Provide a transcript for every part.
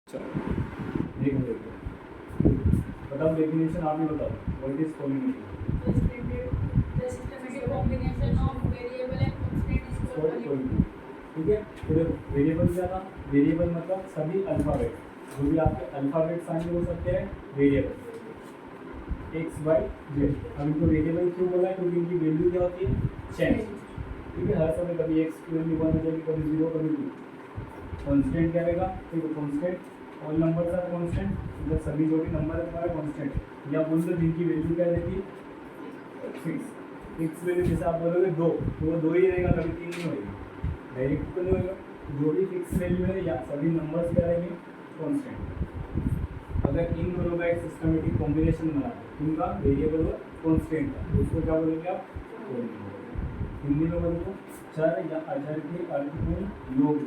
चलो देखो बताओ डेफिनेशन आप ही बताओ what is polynomial. The systematic combination of variable and constant is called polynomial. ठीक है, तो वेरिएबल क्या था? वेरिएबल मतलब सभी अल्फाबेट, जो भी आपके अल्फाबेट शामिल हो सकते हैं वेरिएबल एक्स वाई जेड। अब इनको वेरिएबल क्यों बोला है? क्योंकि इनकी वैल्यू क्या होती है? चेंज। ठीक है, हर समय कभी एक्स की वैल्यू 1 हो जाएगी, कभी 0, कभी 2। कांस्टेंट क्या रहेगा? ठीक है, constant all numbers are constant, मतलब सभी जो भी नंबर है तुम्हारा कांस्टेंट। या बोल दो जिनकी वैल्यू क्या रहती है? फिक्स। फिक्स वैल्यू जैसे आप बोलोगे 2, तो वो 2 ही रहेगा, कभी 3 नहीं होगी, डायरेक्ट तो नहीं होगा। जो भी फिक्स वैल्यू है या सभी नंबर्स क्या रहेंगे? कांस्टेंट। अगर इन दोनों का एक सिस्टमेटिक कॉम्बिनेशन बना दो, इनका वेरिएबल और कांस्टेंट का, तो उसको क्या बोलेंगे आप? पॉलिनोमियल। हिंदी में बोलो तो चर या अचर के अर्थपूर्ण योग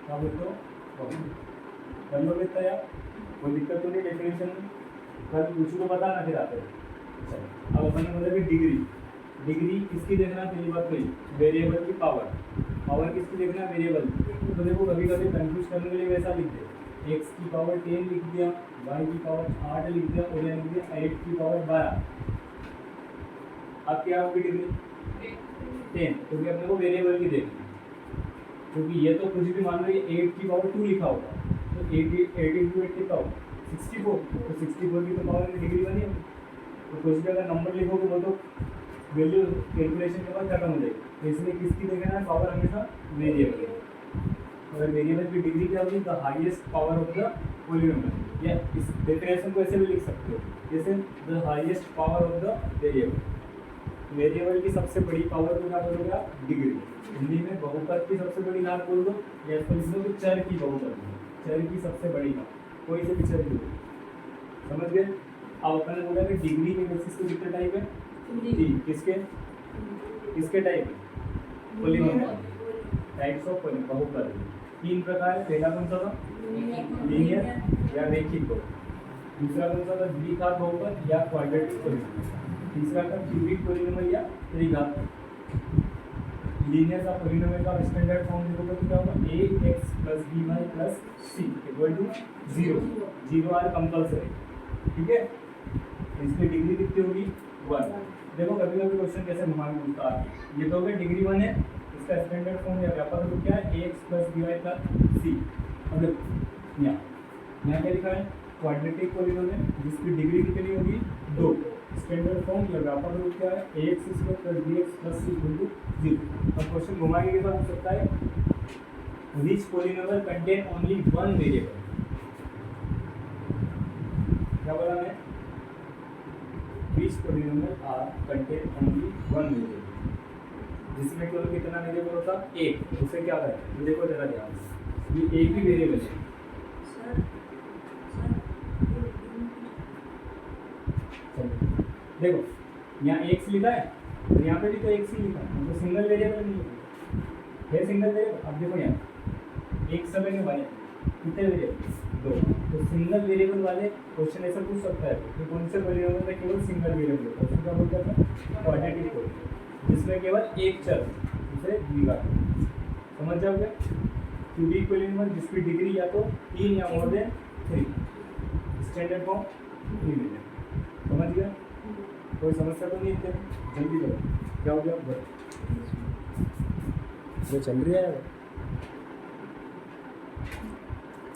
क्या बोलते हो? कर लो बेटा यार, कोई दिक्कत तो नहीं डेफिनेशन में? कल पूछू तो बता ना, फिर आते हैं। चलो अब अपन ने बोला कि डिग्री। डिग्री किसकी देखना? पहली बात तो वेरिएबल की पावर। पावर किसकी देखना? वेरिएबल। तो देखो कभी कभी कंफ्यूज करने के लिए वैसा लिख दे, एक्स की पावर 10 लिख दिया, वाई की पावर 8 लिख दिया, और लिख दिया 8 की पावर 12। अब क्या होगी डिग्री? 10, क्योंकि अपने को वेरिएबल की देखनी है। क्योंकि ये तो कुछ भी मान लो ये 8 की पावर 2 लिखा होगा, तो 8 इंटू 8 कितना होगा? 64। तो 64 की तो पावर में डिग्री बनी है। तो कुछ भी अगर नंबर लिखोगे वो तो वैल्यू कैलकुलेशन के बाद खत्म हो जाएगी। तो इसलिए किसकी देखना है? पावर हमेशा वेरिएबल। अगर वेरिएबल की डिग्री क्या होगी? The highest power of the polynomial. या इस डेफिनेशन को ऐसे भी लिख सकते हो, जैसे the highest power of the variable. Variable की सबसे बड़ी पावर को क्या बोलोगे आप? डिग्री। हिंदी में बहुपद की सबसे बड़ी घात बोल दो, या इसको लिख दो कि चर की बहुपद, चर की सबसे बड़ी घात, कोई से भी चर की। समझ गए? अब अपन ने बोला कि डिग्री के बेसिस पे कितने टाइप है? 3। किसके किसके टाइप? पॉलिनोमियल टाइप्स ऑफ बहुपद 3 प्रकार है। पहला कौन सा था? लीनियर या रैखिक बहुपद। दूसरा कौन सा था? द्विघात बहुपद या क्वाड्रेटिक पॉलिनोमियल। तीसरा था क्यूबिक पॉलिनोमियल या त्रिघात। लीनियर का पॉलिनोमियल का स्टैंडर्ड फॉर्म देखोगे तो क्या होगा? ax + by + c = 0। 0 are compulsory. ठीक है, इसकी डिग्री कितनी होगी? 1। देखो कभी कभी क्वेश्चन कैसे घुमा के पूछता है, ये तो होगा डिग्री 1 है, इसका स्टैंडर्ड फॉर्म या व्यापक रूप क्या है? ax + by + c। अब देखो यहाँ क्या लिखा है? क्वाड्रेटिक पॉलिनोमियल जिसकी डिग्री कितनी होगी? 2। स्टैंडर्ड फॉर्म या व्यापक रूप क्या है? ax² + bx + c = 0। अब क्वेश्चन घुमा के कैसा हो सकता है? Which polynomial contain only one variable. क्या बोला मैं? Which polynomial are contain only one variable, जिसमें केवल कितना वेरिएबल होता? एक। उसे क्या करें? तो देखो जरा ध्यान से, ये एक ही वेरिएबल है। देखो यहाँ एक्स लिखा है, तो यहाँ पे भी तो एक्स ही लिखा है, तो सिंगल वेरिएबल नहीं है सिंगल वेरिएबल। अब देखो यहाँ एक समय में बने कितने वेरिएबल? 2। तो सिंगल वेरिएबल वाले क्वेश्चन ऐसा पूछ सकता है कि कौन से पॉलिनोमियल में केवल सिंगल वेरिएबल होता है, उसको क्या बोलते हैं? क्वाड्रेटिक पॉलिनोमियल, जिसमें केवल एक चर, उसे द्विघात। समझ जाओगे? क्यूबिक पॉलिनोमियल जिसकी डिग्री या तो 3 या मोर देन 3, स्टैंडर्ड फॉर्म 3 मिले। समझ गया? कोई समस्या तो नहीं है? जल्दी करो, क्या हो गया? वो चल रही है।